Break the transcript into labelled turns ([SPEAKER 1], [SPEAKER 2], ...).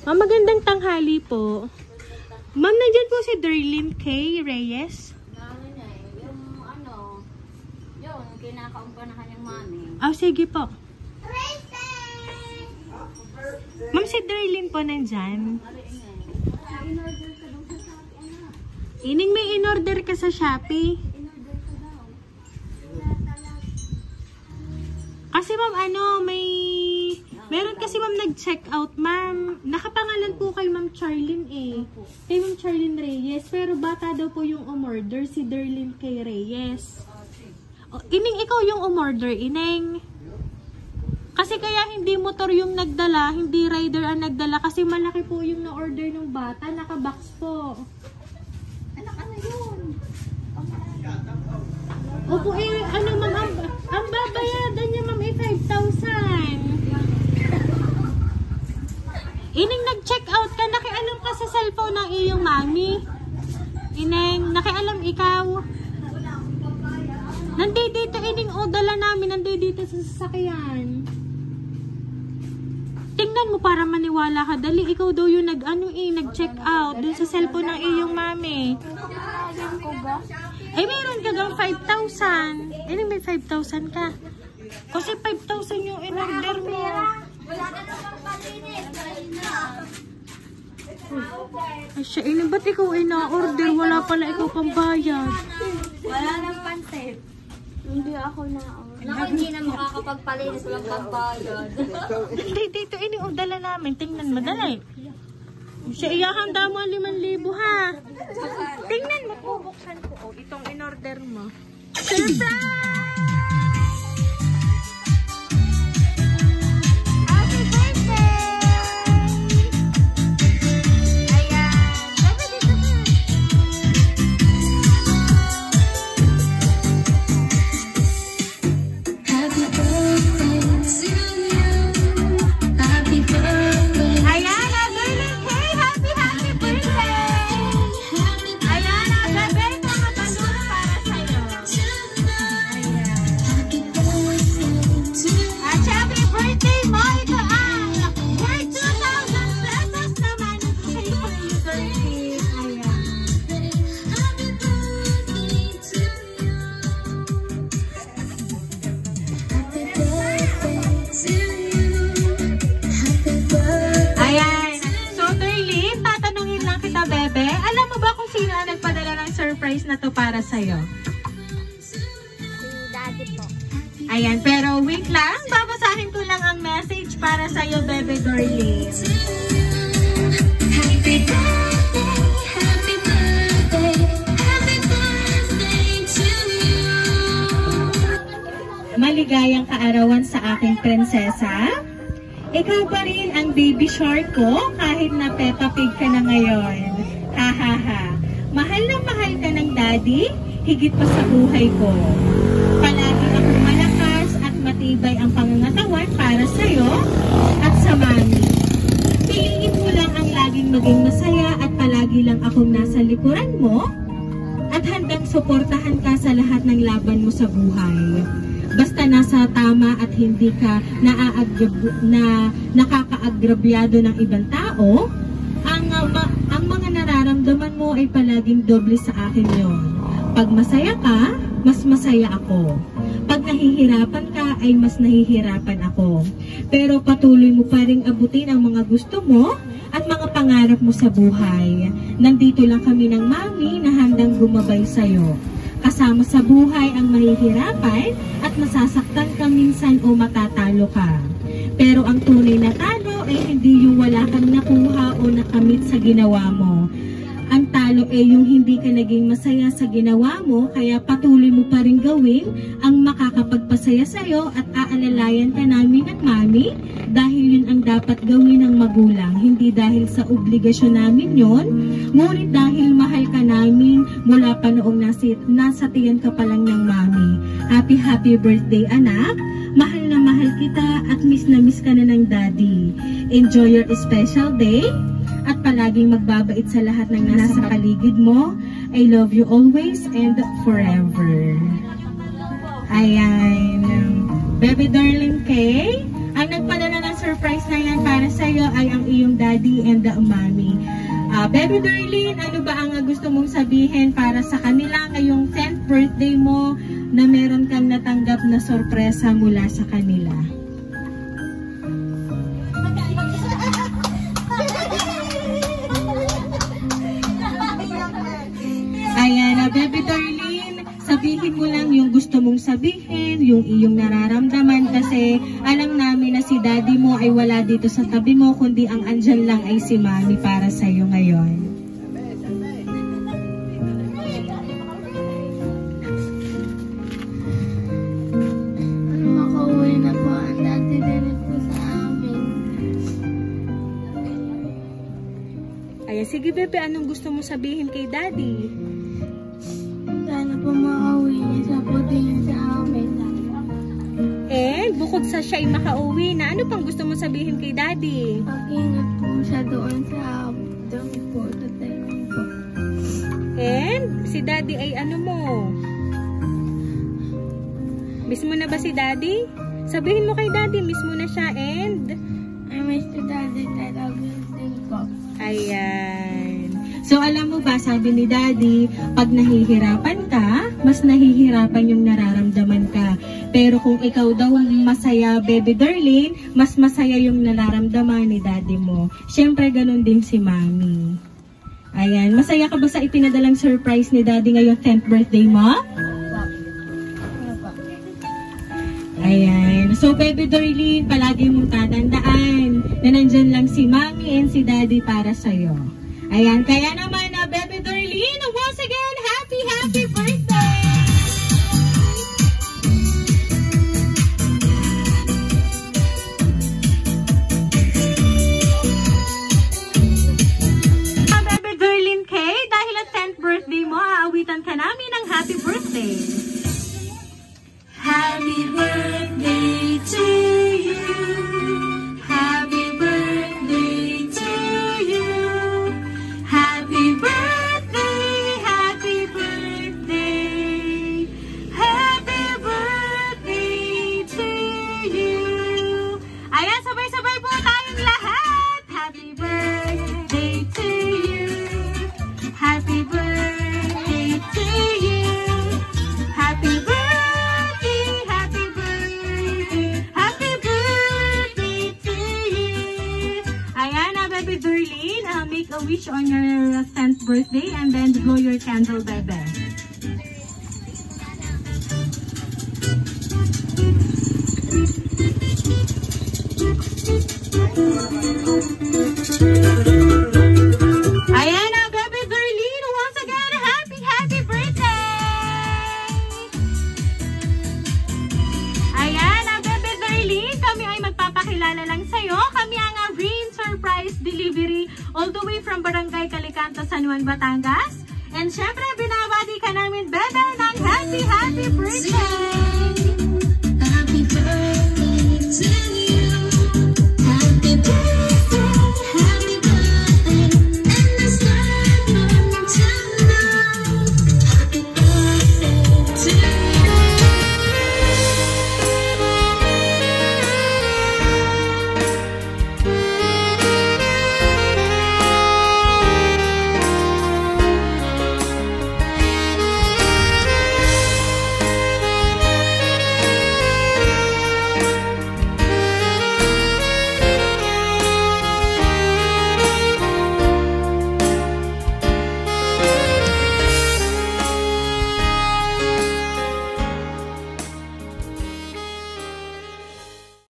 [SPEAKER 1] Ma'am, magandang tanghali po. Ma'am, nandyan po si Darlene K. Reyes.
[SPEAKER 2] Yung kinakaumpa na kanyang mami.
[SPEAKER 1] Sige po. Ma'am, si Darlene po nandyan. Ining may in-order ka sa Shopee. Kasi ma'am, meron kasi ma'am nag-check out, ma'am. Nakapangalan po kay Ma'am Charlene Kay Ma'am Charlene Reyes. Pero bata daw po yung umorder, si Darlene K. Reyes. Ining, ikaw yung umorder, Ining. Kasi kaya hindi motor yung nagdala, hindi rider ang nagdala. Kasi malaki po yung na-order ng bata, naka-box po.
[SPEAKER 2] Ano yun?
[SPEAKER 1] Opo, ma'am, ang babayadan niya, ma'am, 5,000. Ining, nag-check out ka, nakialam ka sa cellphone ng iyong mami. Ining, nakialam ikaw. Nandito, Ining, dala namin, nandito sa sasakyan. Tingnan mo para maniwala ka. Dali, ikaw daw yung nag-check out dun sa cellphone ng iyong mami. Meron ka gang 5,000. Ining, may 5,000 ka. Kasi 5,000 yung in-order mo.
[SPEAKER 2] Wala ka naman palinis.
[SPEAKER 1] Ay, siya, Ining, ba't ikaw na-order? Wala pala ikaw pambayad.
[SPEAKER 2] Wala nang pansit. Hindi ako na-order. Naku, hindi na makakapagpalinis. Walang pambayad.
[SPEAKER 1] Dito, Ining, dala namin. Tingnan mo, dala. Siya, iyahanda mo 5,000 ha. Tingnan mo, bubuksan ko. Itong in-order mo. Surprise! Surprise na to para sa'yo.
[SPEAKER 2] Si Daddy po.
[SPEAKER 1] Ayan, pero wait lang. Babasahin ko lang ang message para sa'yo, Bebe Darlene.
[SPEAKER 3] Happy birthday, happy birthday, happy birthday to you.
[SPEAKER 1] Maligayang kaarawan sa aking prinsesa. Ikaw pa rin ang baby shark ko kahit na Peppa Pig ka na ngayon. Ha ha ha. Mahal na mahal ka ng daddy, higit pa sa buhay ko. Palagi akong malakas at matibay ang pangangatawan para sa'yo at sa mami. Piliin mo lang ang laging maging masaya at palagi lang akong nasa likuran mo at handang suportahan ka sa lahat ng laban mo sa buhay. Basta nasa tama at hindi ka nakakaagrabyado ng ibang tao, ang mga nararamdaman mo ay palaging doble sa akin yon. Pag masaya ka, mas masaya ako. Pag nahihirapan ka, ay mas nahihirapan ako. Pero patuloy mo pa ring abutin ang mga gusto mo at mga pangarap mo sa buhay. Nandito lang kami ng mami na handang gumabay sa'yo. Kasama sa buhay ang mahihirapan at masasaktan ka minsan o matatalo ka. Pero ang tunay na talo ay hindi yung wala kang nakuha o nakamit sa ginawa mo. Ang talo ay yung hindi ka naging masaya sa ginawa mo, kaya patuloy mo pa rin gawin ang makakapagpasaya sa'yo at aalalayan ka namin ng mami dahil yun ang dapat gawin ng magulang. Hindi dahil sa obligasyon namin yon, ngunit dahil mahal ka namin mula pa noong nasa tiyan ka pa lang ng mami. Happy birthday anak! Mahal na mahal kita at miss na miss ka na ng daddy. Enjoy your special day at palaging magbabait sa lahat ng nasa paligid mo. I love you always and forever. Ayan. Bebe Darlene K, ang nagpadala ng surprise surprise na yan para sa'yo ay ang iyong daddy and the mommy. Baby Darlene, ano ba ang gusto mong sabihin para sa kanila ngayong 10th birthday mo na meron kang natanggap na sorpresa mula sa kanila? Ayan, Baby Darlene, sabihin mo lang yung gusto mong sabihin, yung iyong nararamdaman kasi alam namin na si daddy mo ay wala dito sa tabi mo kundi ang andyan lang ay si mami para sa'yo ngayon.
[SPEAKER 2] Makauwi na po ang dati din po sa amin.
[SPEAKER 1] Ayan, sige bebe, anong gusto mong sabihin kay daddy?
[SPEAKER 2] Sana po makauwi niya po din sa amin.
[SPEAKER 1] And bukod sa siya ay makauwi na, ano pang gusto mong sabihin kay daddy?
[SPEAKER 2] Pag-ingat po siya doon po sa tayo po.
[SPEAKER 1] And si daddy ay ano mo? Miss mo na ba si daddy? Sabihin mo kay daddy, miss mo na siya and?
[SPEAKER 2] I miss you daddy, I love you din po.
[SPEAKER 1] Ayan. So alam mo ba, sabi ni daddy, pag nahihirapan ka, mas nahihirapan yung nararamdaman ka. Pero kung ikaw daw masaya, Baby Darlene, mas masaya yung nararamdaman ni daddy mo. Siyempre, ganun din si mami. Ayan. Masaya ka ba sa ipinadalang surprise ni daddy ngayong 10th birthday mo? Ayan. So, Baby Darlene, palagi mong tatandaan na nandyan lang si mami and si daddy para sa'yo. Ayan. Kaya naman, Baby Darlene, once again, happy birthday! Baby Darlene Kay, dahil at 10th birthday mo, aawitan ka namin ng happy birthday. Happy birthday to you. Happy birthday to you. Happy birthday, happy birthday. Happy birthday to you. Ayan, sabay-sabay po tayong lahat. Happy birthday to you. Happy birthday to you. Happy birthday. Baby Darlene, make a wish on your 10th birthday and then blow your candle, bebe. Ayan na, Baby Darlene, once again, happy birthday! Ayan na, Baby Darlene, kami ay magpapakilala lang sa'yo. Kami ang Rain Surprise Delivery all the way from Barangay Calicanto, San Juan, Batangas. And syempre, binabati ka namin, bebe, ng happy birthday!